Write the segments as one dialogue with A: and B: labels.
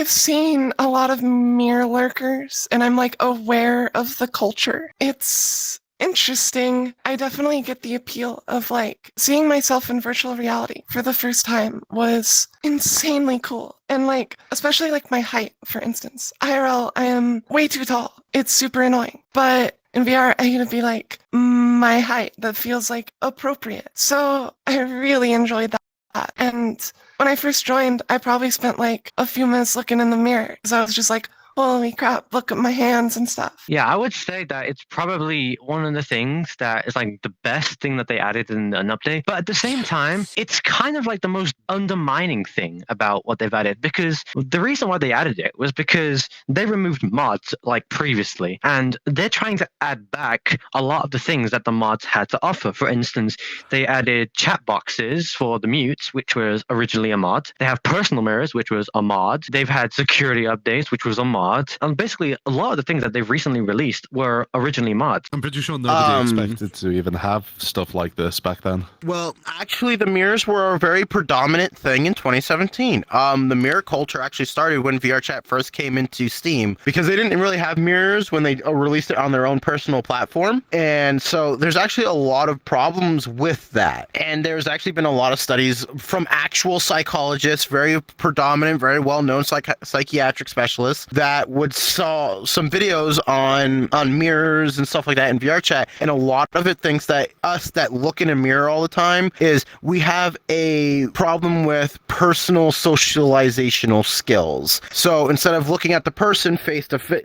A: I've seen a lot of mirror lurkers, and I'm like aware of the culture. It's interesting. I definitely get the appeal of like seeing myself in virtual reality for the first time was insanely cool. And like, especially like my height, for instance. IRL, I am way too tall. It's super annoying. But in VR, I get to be like my height that feels like appropriate. So I really enjoyed that. And when I first joined, I probably spent like a few minutes looking in the mirror because I was just like, holy crap, look at my hands and stuff.
B: Yeah, I would say that it's probably one of the things that is like the best thing that they added in an update. But at the same time, it's kind of like the most undermining thing about what they've added, because the reason why they added it was because they removed mods like previously, and they're trying to add back a lot of the things that the mods had to offer. For instance, they added chat boxes for the mutes, which was originally a mod. They have personal mirrors, which was a mod. They've had security updates, which was a mod. And basically, a lot of the things that they've recently released were originally mods.
C: I'm pretty sure nobody expected to even have stuff like this back then.
D: Well, actually, the mirrors were a very predominant thing in 2017. The mirror culture actually started when VRChat first came into Steam, because they didn't really have mirrors when they released it on their own personal platform. And so there's actually a lot of problems with that. And there's actually been a lot of studies from actual psychologists, very predominant, very well-known psychiatric specialists, that would saw some videos on mirrors and stuff like that in VRChat, and a lot of it thinks that us that look in a mirror all the time is we have a problem with personal socializational skills. So instead of looking at the person face to face,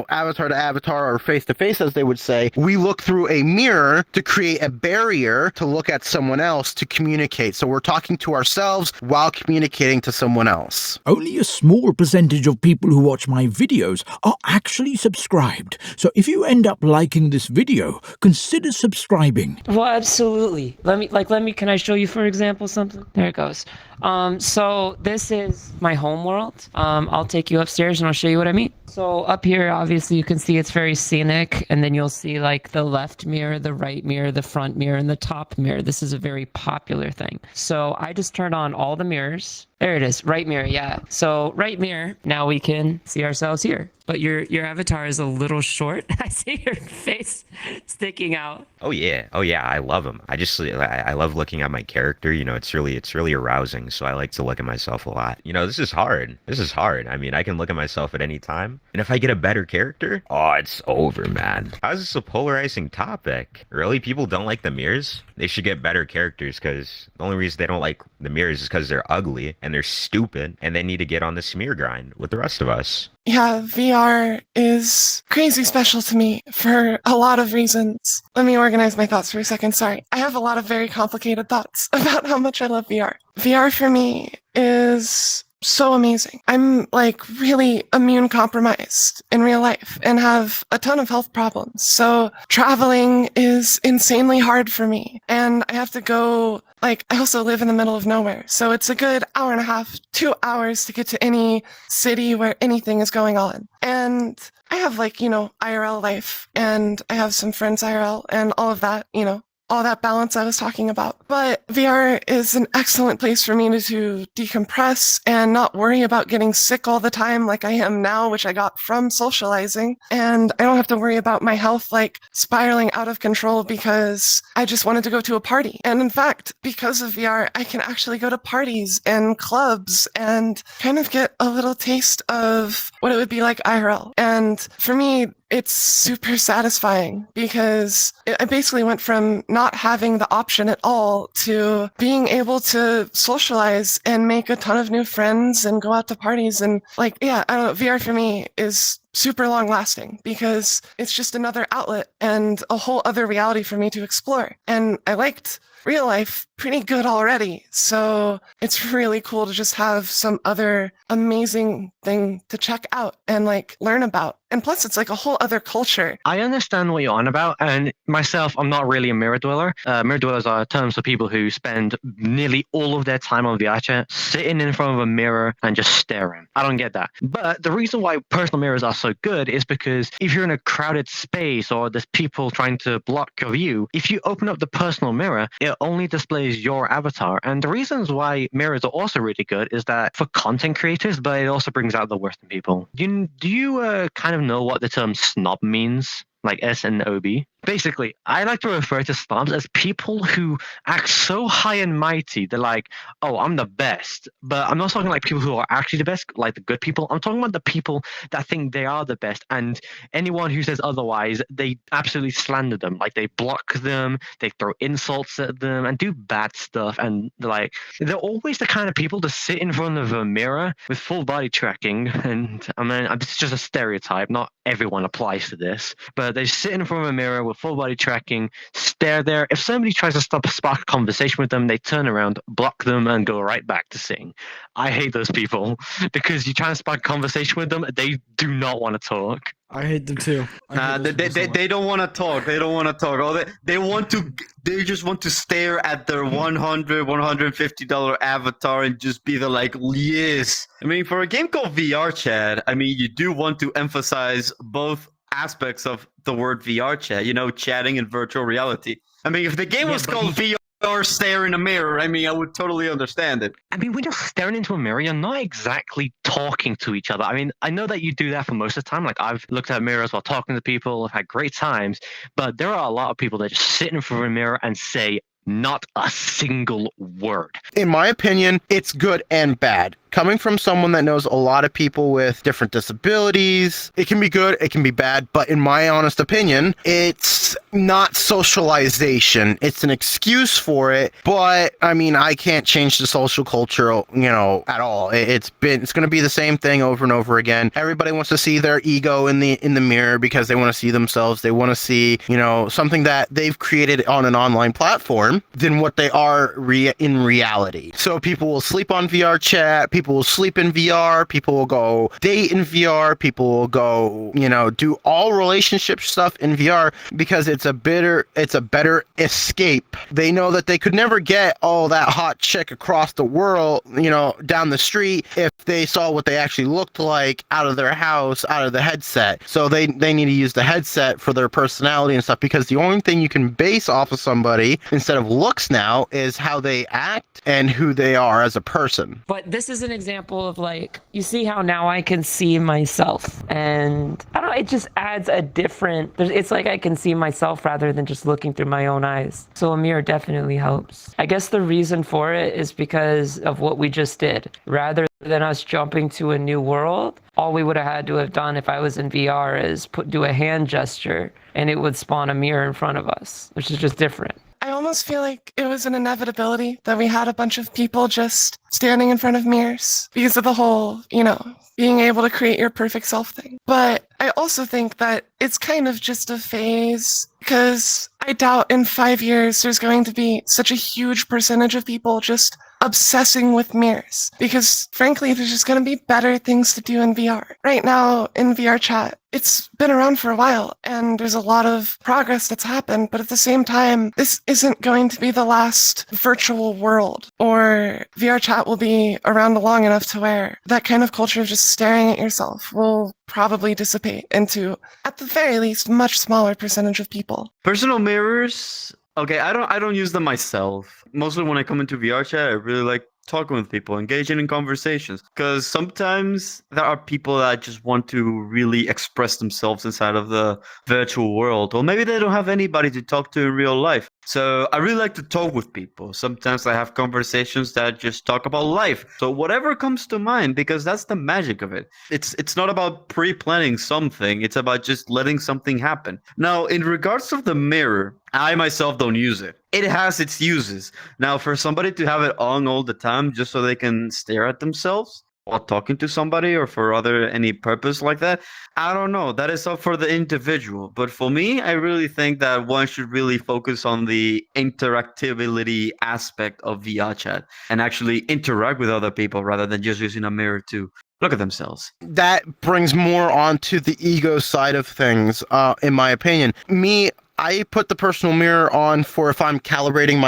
D: avatar to avatar or face to face, as they would say, we look through a mirror to create a barrier to look at someone else to communicate. So we're talking to ourselves while communicating to someone else.
E: Only a small percentage of people who watch my videos are actually subscribed. So if you end up liking this video, consider subscribing.
F: Well, absolutely. Can I show you, for example, something? There it goes. So this is my home world. I'll take you upstairs and I'll show you what I mean. So up here, obviously you can see it's very scenic, and then you'll see like the left mirror, the right mirror, the front mirror, and the top mirror. This is a very popular thing. So I just turned on all the mirrors. There it is, right mirror, yeah. So right mirror, now we can see ourselves here. But your avatar is a little short. I see your face sticking out.
G: Oh yeah, I love them. I love looking at my character. It's really arousing. So I like to look at myself a lot. This is hard. I mean, I can look at myself at any time, and if I get a better character, oh, it's over, man. How is this a polarizing topic? Really, people don't like the mirrors? They should get better characters, because the only reason they don't like the mirrors is because they're ugly and they're stupid, and they need to get on the smear grind with the rest of us.
A: Yeah, VR is crazy special to me for a lot of reasons. Let me organize my thoughts for a second. Sorry. I have a lot of very complicated thoughts about how much I love VR. VR for me is so amazing. I'm like really immune compromised in real life and have a ton of health problems. So traveling is insanely hard for me. And I have to go, I also live in the middle of nowhere. So it's a good hour and a half, 2 hours to get to any city where anything is going on. And I have IRL life, and I have some friends IRL and all of that, all that balance I was talking about. But VR is an excellent place for me to decompress and not worry about getting sick all the time like I am now, which I got from socializing. And I don't have to worry about my health spiraling out of control because I just wanted to go to a party. And in fact, because of VR, I can actually go to parties and clubs and kind of get a little taste of what it would be like IRL. And for me, it's super satisfying because I basically went from not having the option at all to being able to socialize and make a ton of new friends and go out to parties. And I don't know, VR for me is super long lasting because it's just another outlet and a whole other reality for me to explore. And I liked real life pretty good already. So it's really cool to just have some other amazing thing to check out and learn about. And plus it's a whole other culture.
B: I understand what you're on about, and myself, I'm not really a mirror dweller. Mirror dwellers are terms for people who spend nearly all of their time on VRChat sitting in front of a mirror and just staring. I don't get that. But the reason why personal mirrors are so so good is because if you're in a crowded space or there's people trying to block your view, if you open up the personal mirror, it only displays your avatar. And the reasons why mirrors are also really good is that for content creators, but it also brings out the worst in people. Do you kind of know what the term snob means? Like SNOB. Basically, I like to refer to snobs as people who act so high and mighty. They're like, oh, I'm the best. But I'm not talking like people who are actually the best, like the good people. I'm talking about the people that think they are the best. And anyone who says otherwise, they absolutely slander them. Like they block them, they throw insults at them and do bad stuff. And they're always the kind of people to sit in front of a mirror with full body tracking. And I mean, it's just a stereotype. Not everyone applies to this. But they sit in front of a mirror with full body tracking, stare there. If somebody tries to spark a conversation with them, they turn around, block them, and go right back to sitting. I hate those people because you try to spark a conversation with them, they do not want to talk.
H: I hate them too.
I: They don't want to talk. They don't want to talk. Oh, they just want to stare at their $150 avatar and just be there like, yes. I mean, for a game called VR Chat, I mean, you do want to emphasize both aspects of the word VR chat, chatting in virtual reality. I mean, if the game was called VR Stare in a Mirror, I mean, I would totally understand it.
B: I mean, when you're staring into a mirror, you're not exactly talking to each other. I mean, I know that you do that for most of the time. Like, I've looked at mirrors while talking to people, I've had great times, but there are a lot of people that just sit in front of a mirror and say not a single word.
D: In my opinion, it's good and bad. Coming from someone that knows a lot of people with different disabilities, it can be good, it can be bad, but in my honest opinion, it's not socialization. It's an excuse for it, but I mean, I can't change the social culture, at all. It's going to be the same thing over and over again. Everybody wants to see their ego in the mirror because they want to see themselves. They want to see, something that they've created on an online platform than what they are in reality. So people will sleep on VR chat, people will sleep in VR, people will go date in VR, people will go, do all relationship stuff in VR because it's a better escape. They know that they could never get that hot chick across the world, down the street if they saw what they actually looked like out of their house, out of the headset. So they need to use the headset for their personality and stuff because the only thing you can base off of somebody instead of looks now is how they act and who they are as a person.
F: But this is an example of you see how now I can see myself, and I don't know, it just adds a different, it's like I can see myself rather than just looking through my own eyes. So a mirror definitely helps. I guess the reason for it is because of what we just did. Rather than us jumping to a new world, all we would have had to have done if I was in VR is do a hand gesture and it would spawn a mirror in front of us, which is just different.
A: I almost feel like it was an inevitability that we had a bunch of people just standing in front of mirrors because of the whole, being able to create your perfect self thing. But I also think that it's kind of just a phase because I doubt in 5 years there's going to be such a huge percentage of people just obsessing with mirrors because frankly there's just going to be better things to do in VR. Right now in VR chat, it's been around for a while and there's a lot of progress that's happened, but at the same time, this isn't going to be the last virtual world, or VR chat will be around long enough to where that kind of culture of just staring at yourself will probably dissipate into, at the very least, much smaller percentage of people.
I: Personal mirrors, okay, I don't use them myself. Mostly when I come into VR chat, I really like talking with people, engaging in conversations, because sometimes there are people that just want to really express themselves inside of the virtual world, or maybe they don't have anybody to talk to in real life. So I really like to talk with people. Sometimes I have conversations that just talk about life. So whatever comes to mind, because that's the magic of it. It's not about pre-planning something. It's about just letting something happen. Now, in regards to the mirror, I myself don't use it. It has its uses. Now, for somebody to have it on all the time just so they can stare at themselves while talking to somebody or for any purpose like that, I don't know. That is up for the individual. But for me, I really think that one should really focus on the interactivity aspect of VR chat and actually interact with other people rather than just using a mirror to look at themselves.
D: That brings more onto the ego side of things, in my opinion. I put the personal mirror on for if I'm calibrating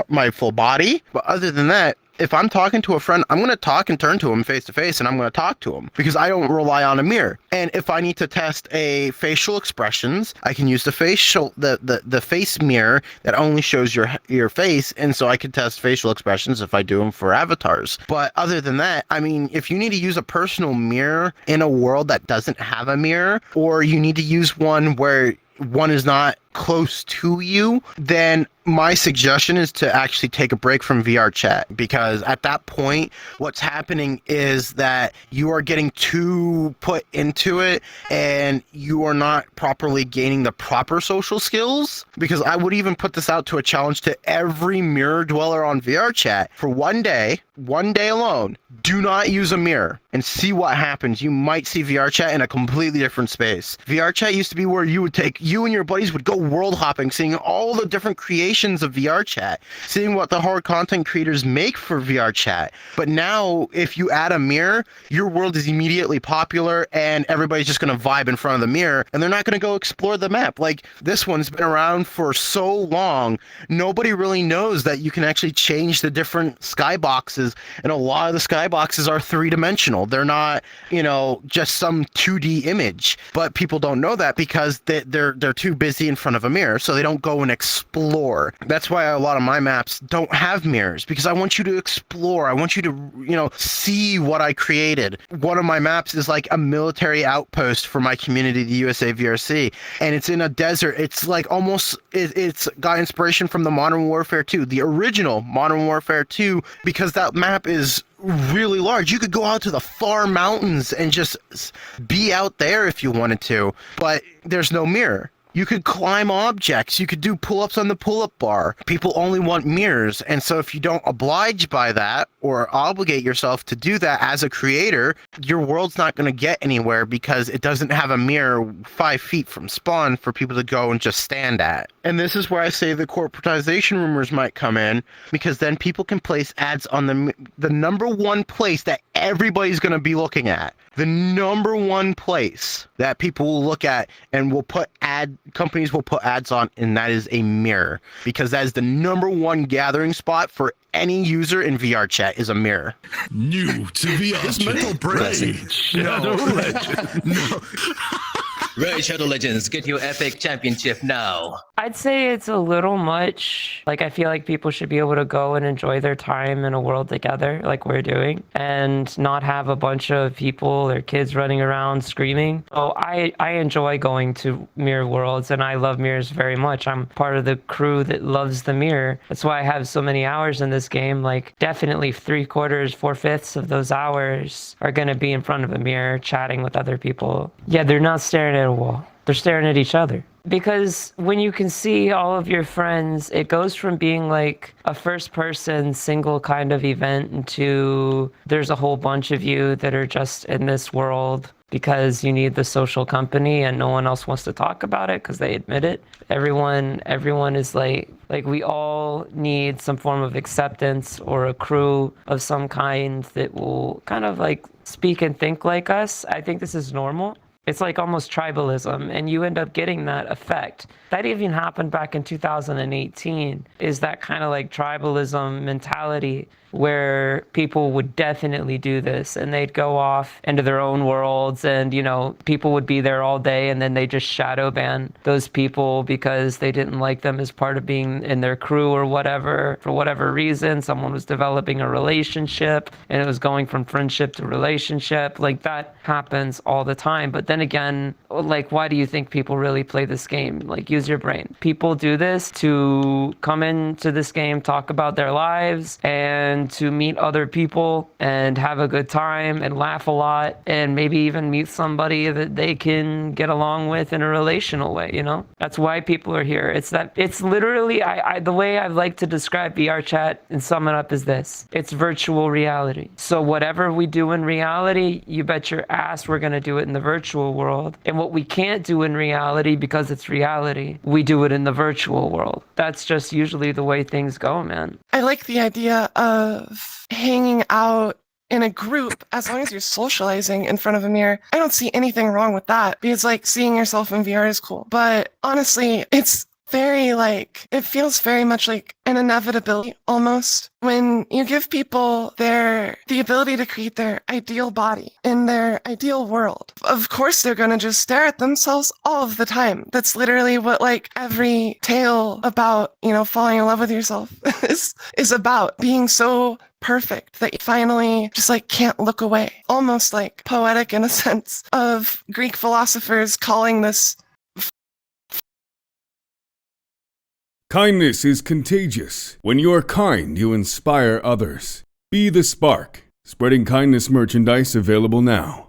D: my full body. But other than that, If I'm talking to a friend, I'm going to talk and turn to him face to face, and I'm going to talk to him because I don't rely on a mirror. And if I need to test a facial expressions, I can use the face mirror that only shows your face, and so I can test facial expressions if I do them for avatars. But other than that, I mean, if you need to use a personal mirror in a world that doesn't have a mirror, or you need to use one where one is not close to you, then my suggestion is to actually take a break from VR chat, because at that point, what's happening is that you are getting too put into it and you are not properly gaining the proper social skills. Because I would even put this out to a challenge to every mirror dweller on VR chat for one day alone. Do not use a mirror and see what happens. You might see VR chat in a completely different space. VR chat used to be where you and your buddies would go world hopping, seeing all the different creations of VR chat, seeing what the horror content creators make for VR chat. But now, if you add a mirror, your world is immediately popular and everybody's just going to vibe in front of the mirror and they're not going to go explore the map. Like, this one's been around for so long, nobody really knows that you can actually change the different skyboxes, and a lot of the skyboxes are three-dimensional. They're not, just some 2D image. But people don't know that because they're too busy in front of a mirror, so they don't go and explore. That's why a lot of my maps don't have mirrors, because I want you to explore. I want you to, see what I created. One of my maps is like a military outpost for my community, the USA VRC, and it's in a desert. It's like it's got inspiration from the Modern Warfare 2, the original Modern Warfare 2, because that map is really large. You could go out to the far mountains and just be out there if you wanted to, but there's no mirror. You could climb objects. You could do pull-ups on the pull-up bar. People only want mirrors. And so if you don't oblige by that or obligate yourself to do that as a creator, your world's not going to get anywhere because it doesn't have a mirror 5 feet from spawn for people to go and just stand at. And this is where I say the corporatization rumors might come in, because then people can place ads on the number one place that everybody's going to be looking at. The number one place that people will look at and companies will put ads on, and that is a mirror, because that is the number one gathering spot for any user in VR chat is a mirror.
H: New to VR. His mental brain. Shadow Legend. No.
J: Right, Shadow Legends, get your epic championship now.
F: I'd say it's a little much. Like, I feel like people should be able to go and enjoy their time in a world together, like we're doing, and not have a bunch of people or kids running around screaming. Oh, I enjoy going to mirror worlds, and I love mirrors very much. I'm part of the crew that loves the mirror. That's why I have so many hours in this game. Like, definitely 3/4, 4/5 of those hours are going to be in front of a mirror, chatting with other people. Yeah, they're not staring at a wall. They're staring at each other. Because when you can see all of your friends, it goes from being like a first-person single kind of event into there's a whole bunch of you that are just in this world because you need the social company and no one else wants to talk about it because they admit it. Everyone is like we all need some form of acceptance or a crew of some kind that will kind of like speak and think like us. I think this is normal. It's like almost tribalism, and you end up getting that effect. That even happened back in 2018, is that kind of like tribalism mentality where people would definitely do this and they'd go off into their own worlds and, people would be there all day and then they just shadow ban those people because they didn't like them as part of being in their crew or whatever. For whatever reason, someone was developing a relationship and it was going from friendship to relationship. Like, that happens all the time. But then again, like, why do you think people really play this game? Like, use your brain. People do this to come into this game, talk about their lives, and to meet other people and have a good time and laugh a lot and maybe even meet somebody that they can get along with in a relational way, That's why people are here. It's literally, the way I like to describe VR chat and sum it up is this. It's virtual reality. So whatever we do in reality, you bet your ass we're going to do it in the virtual world. And what we can't do in reality, because it's reality, we do it in the virtual world. That's just usually the way things go, man.
A: I like the idea of hanging out in a group as long as you're socializing in front of a mirror. I don't see anything wrong with that because, like, seeing yourself in VR is cool. But honestly, it's very like, it feels very much like an inevitability almost when you give people the ability to create their ideal body in their ideal world. Of course, they're going to just stare at themselves all of the time. That's literally what like every tale about, falling in love with yourself is about, being so perfect that you finally just like can't look away. Almost like poetic in a sense of Greek philosophers calling this.
K: Kindness is contagious. When you are kind, you inspire others. Be the spark. Spreading kindness merchandise available now.